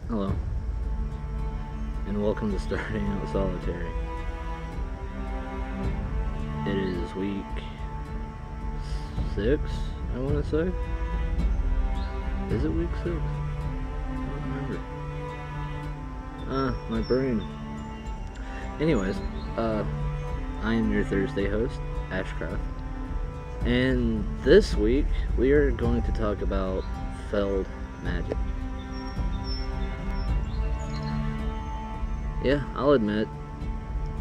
Hello, and welcome to Starting Out Solitary. It is week 6, I want to say. Is it week 6? I don't remember. My brain. Anyways, I am your Thursday host, AshCraft. And this week, we are going to talk about failed magic. Yeah, I'll admit,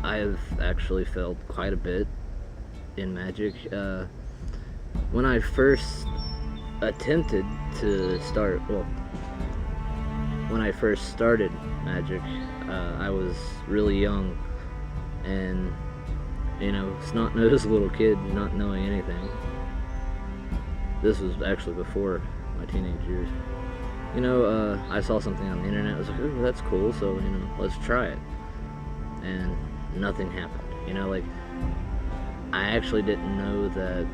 I have actually failed quite a bit in magic. When I first attempted to start, when I first started magic, I was really young and, snot-nosed little kid not knowing anything. This was actually before my teenage years. I saw something on the internet. I was like, "Ooh, that's cool." So, let's try it. And nothing happened. I actually didn't know that,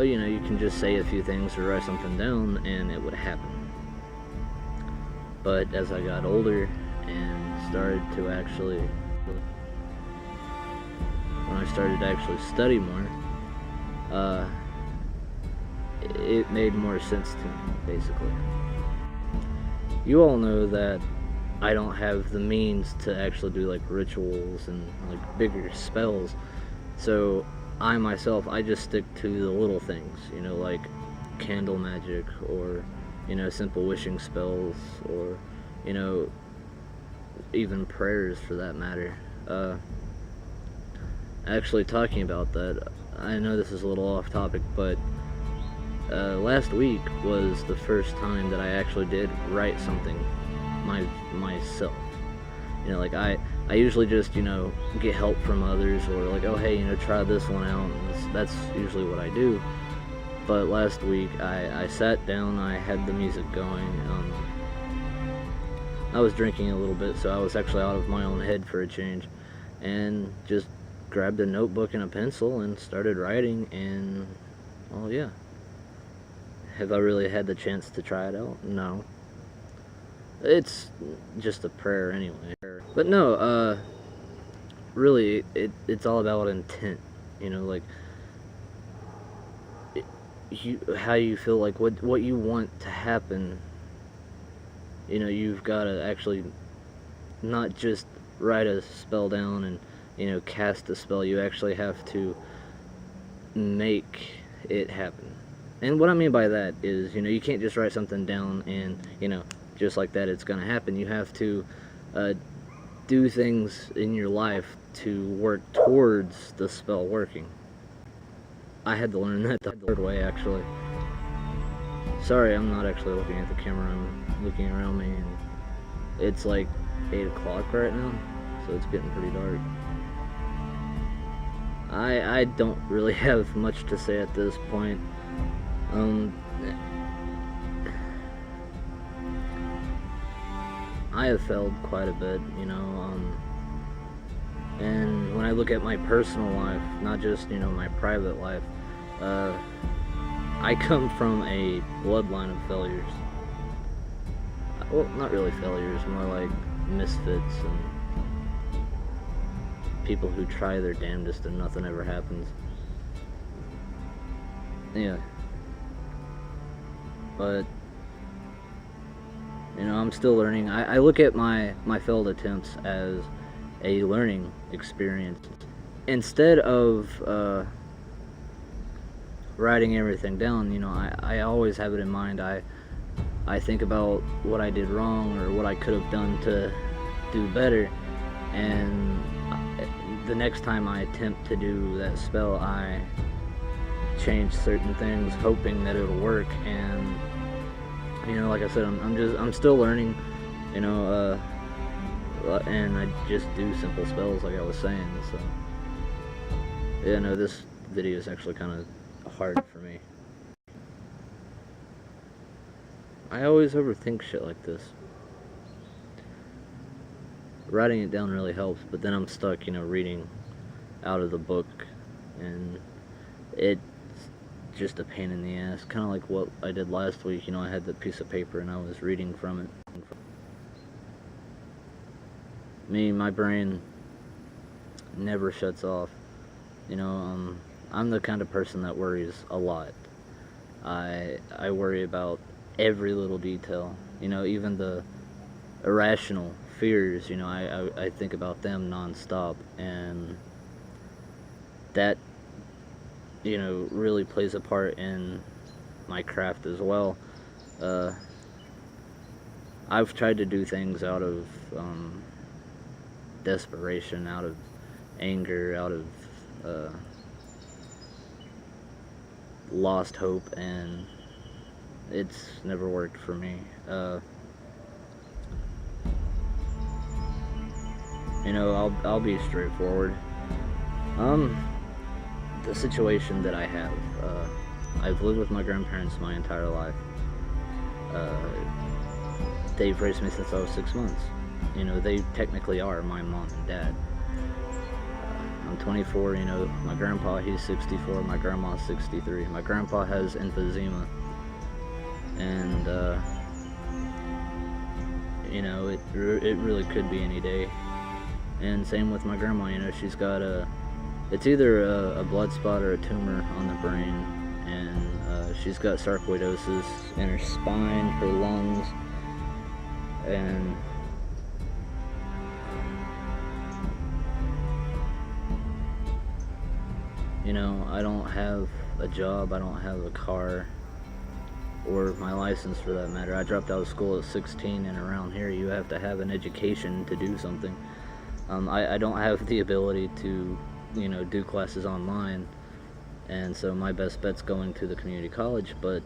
you can just say a few things or write something down and it would happen. But as I got older and started to actually, when I started to actually study more, it made more sense to me, basically. You all know that I don't have the means to actually do rituals and bigger spells, so I myself, I just stick to the little things, like candle magic or simple wishing spells, or even prayers for that matter. Actually, talking about that, I know this is a little off topic, but last week was the first time that I actually did write something myself. I usually just, get help from others, or oh, hey, try this one out, and that's usually what I do. But last week, I sat down, I had the music going, I was drinking a little bit, so I was actually out of my own head for a change, and just grabbed a notebook and a pencil and started writing, and, well, yeah. Have I really had the chance to try it out? No. It's just a prayer anyway. But no, really, it's all about intent. How you feel, what you want to happen. You've got to actually not just write a spell down and, cast a spell. You actually have to make it happen. And what I mean by that is, you can't just write something down and, just like that it's going to happen. You have to do things in your life to work towards the spell working. I had to learn that the hard way, actually. Sorry, I'm not actually looking at the camera. I'm looking around me, and it's 8 o'clock right now, so it's getting pretty dark. I don't really have much to say at this point. I have failed quite a bit, and when I look at my personal life, not just, my private life, I come from a bloodline of failures. Well, not really failures, more like misfits and people who try their damnedest and nothing ever happens. Yeah. But, I'm still learning. I look at my failed attempts as a learning experience. Instead of writing everything down, I always have it in mind. I think about what I did wrong or what I could have done to do better, and the next time I attempt to do that spell, I change certain things hoping that it'll work. And like I said, I'm still learning, and I just do simple spells like I was saying. So yeah, no, this video is actually kind of hard for me. I always overthink shit like this. Writing it down really helps, but then I'm stuck, reading out of the book, and it's just a pain in the ass. Kind of like what I did last week. I had the piece of paper and I was reading from it. my brain never shuts off. You know, I'm the kind of person that worries a lot. I worry about every little detail. You know, even the irrational fears, you know, I think about them nonstop, and that, you know, really plays a part in my craft as well. I've tried to do things out of desperation, out of anger, out of lost hope, and it's never worked for me. You know, I'll be straightforward. The situation that I have, I've lived with my grandparents my entire life. They've raised me since I was 6 months. You know, they technically are my mom and dad. I'm 24, you know, my grandpa, he's 64, my grandma's 63. My grandpa has emphysema, and, you know, it really could be any day. And same with my grandma, you know, she's got it's either a blood spot or a tumor on the brain, and she's got sarcoidosis in her spine, her lungs, and you know, I don't have a job, I don't have a car, or my license for that matter. I dropped out of school at 16, and around here you have to have an education to do something. I don't have the ability to, you know, do classes online, and so my best bet's going to the community college, but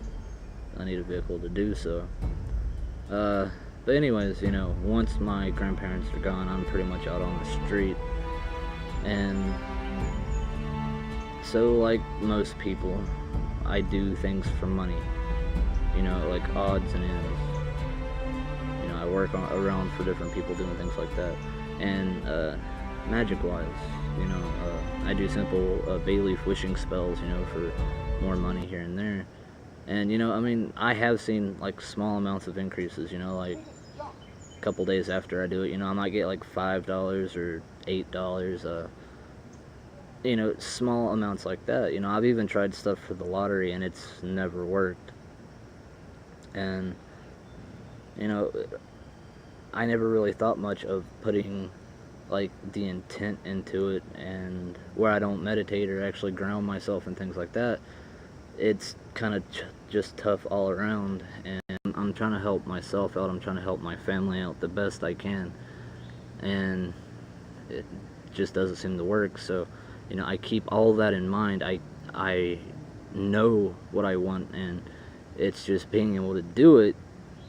I need a vehicle to do so. But anyways, you know, once my grandparents are gone, I'm pretty much out on the street, and so like most people, I do things for money, you know, like odds and ends. You know, I work around for different people doing things like that. And magic wise, you know, I do simple bay leaf wishing spells, you know, for more money here and there. And you know, I mean, I have seen like small amounts of increases, you know, like a couple days after I do it, you know, I might get like $5 or $8, you know, small amounts like that. You know, I've even tried stuff for the lottery, and it's never worked. And you know, I never really thought much of putting like the intent into it, and where I don't meditate or actually ground myself and things like that, it's kind of just tough all around. And I'm trying to help myself out, I'm trying to help my family out the best I can, and it just doesn't seem to work. So you know, I keep all that in mind. I know what I want, and it's just being able to do it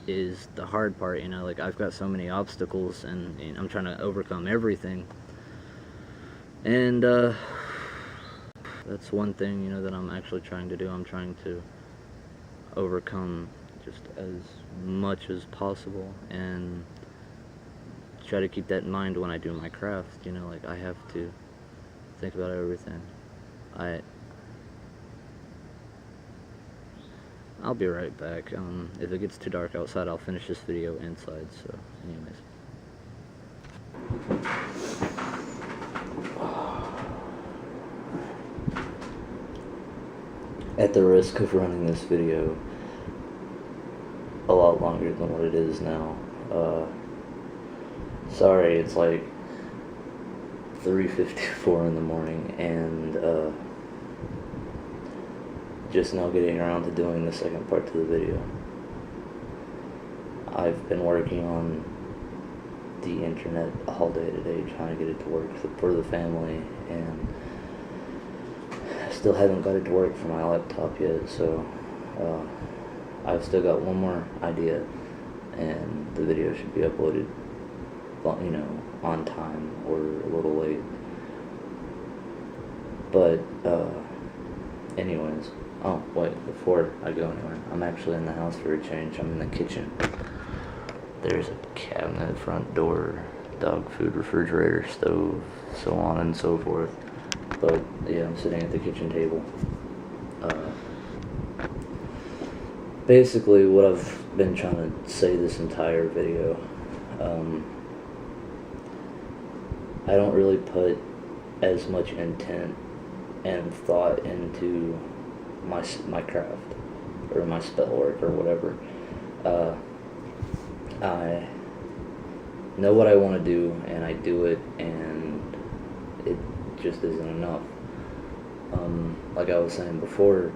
is the hard part. You know, like I've got so many obstacles, and you know, I'm trying to overcome everything, and that's one thing, you know, that I'm actually trying to do. I'm trying to overcome just as much as possible, and try to keep that in mind when I do my craft. You know, like I have to think about everything. I'll be right back. If it gets too dark outside, I'll finish this video inside. So, anyways. At the risk of running this video a lot longer than what it is now, sorry, it's like 3:54 in the morning, and just now getting around to doing the second part to the video. I've been working on the internet all day today, trying to get it to work for the family, and I still haven't got it to work for my laptop yet. So I've still got one more idea, and the video should be uploaded, you know, on time or a little late. But anyways, oh wait, before I go anywhere, I'm actually in the house for a change. I'm in the kitchen. There's a cabinet, front door, dog food, refrigerator, stove, so on and so forth. But yeah, I'm sitting at the kitchen table. Basically what I've been trying to say this entire video, I don't really put as much intent and thought into my craft or my spell work or whatever. I know what I want to do, and I do it, and it just isn't enough. Like I was saying before,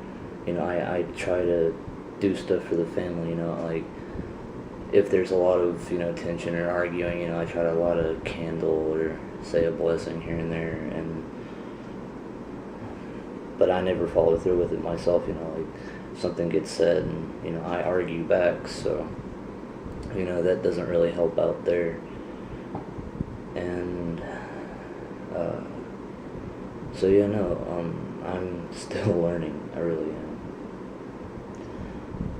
you know, I try to do stuff for the family, you know, like if there's a lot of, you know, tension or arguing, you know, I try to light a candle or say a blessing here and there, but I never follow through with it myself, you know, like something gets said and, you know, I argue back, so, you know, that doesn't really help out there. And so yeah, no, I'm still learning, I really am.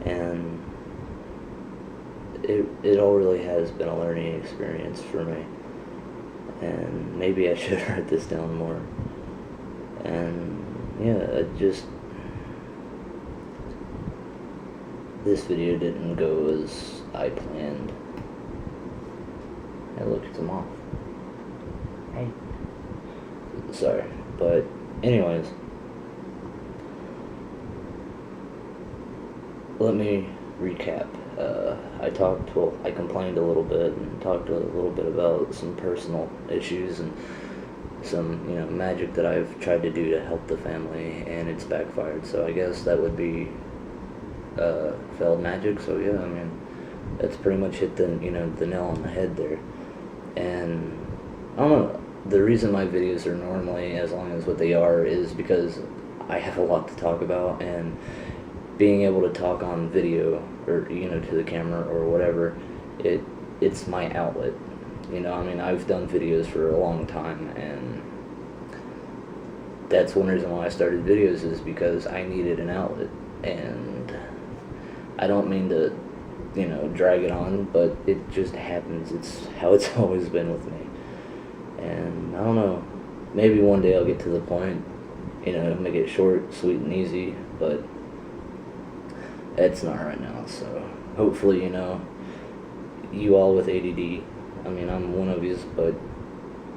And it all really has been a learning experience for me. And maybe I should write this down more. And yeah, this video didn't go as I planned. Hey, look, it's a moth. Hey. Sorry, but anyways, let me recap. I complained a little bit and talked a little bit about some personal issues and some, you know, magic that I've tried to do to help the family, and it's backfired. So I guess that would be failed magic. So yeah, I mean, that's pretty much hit the nail on the head there. And I don't know, the reason my videos are normally as long as what they are is because I have a lot to talk about, and being able to talk on video or, you know, to the camera or whatever, it's my outlet. You know, I mean, I've done videos for a long time, and that's one reason why I started videos, is because I needed an outlet. And I don't mean to, you know, drag it on, but it just happens. It's how it's always been with me. And I don't know, maybe one day I'll get to the point, you know, make it short, sweet, and easy, but it's not right now. So hopefully, you know, you all with ADD, I mean, I'm one of yous, but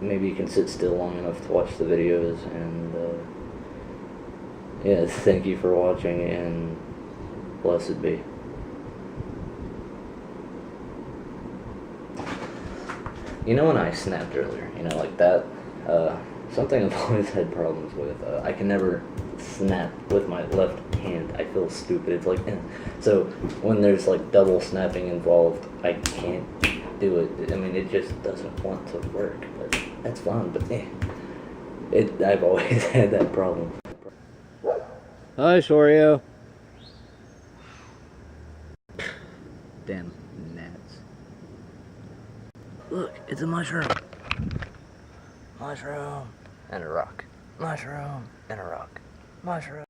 maybe you can sit still long enough to watch the videos. And yeah, thank you for watching, and blessed be. You know, when I snapped earlier, you know, like that, something I've always had problems with, I can never snap with my left hand. I feel stupid. It's like, so when there's like double snapping involved, I can't do it. I mean, it just doesn't want to work, but that's fun. But I've always had that problem. Hi, Shorio. Damn gnats. Look, it's a mushroom. Mushroom and a rock. Mushroom and a rock. Mushroom.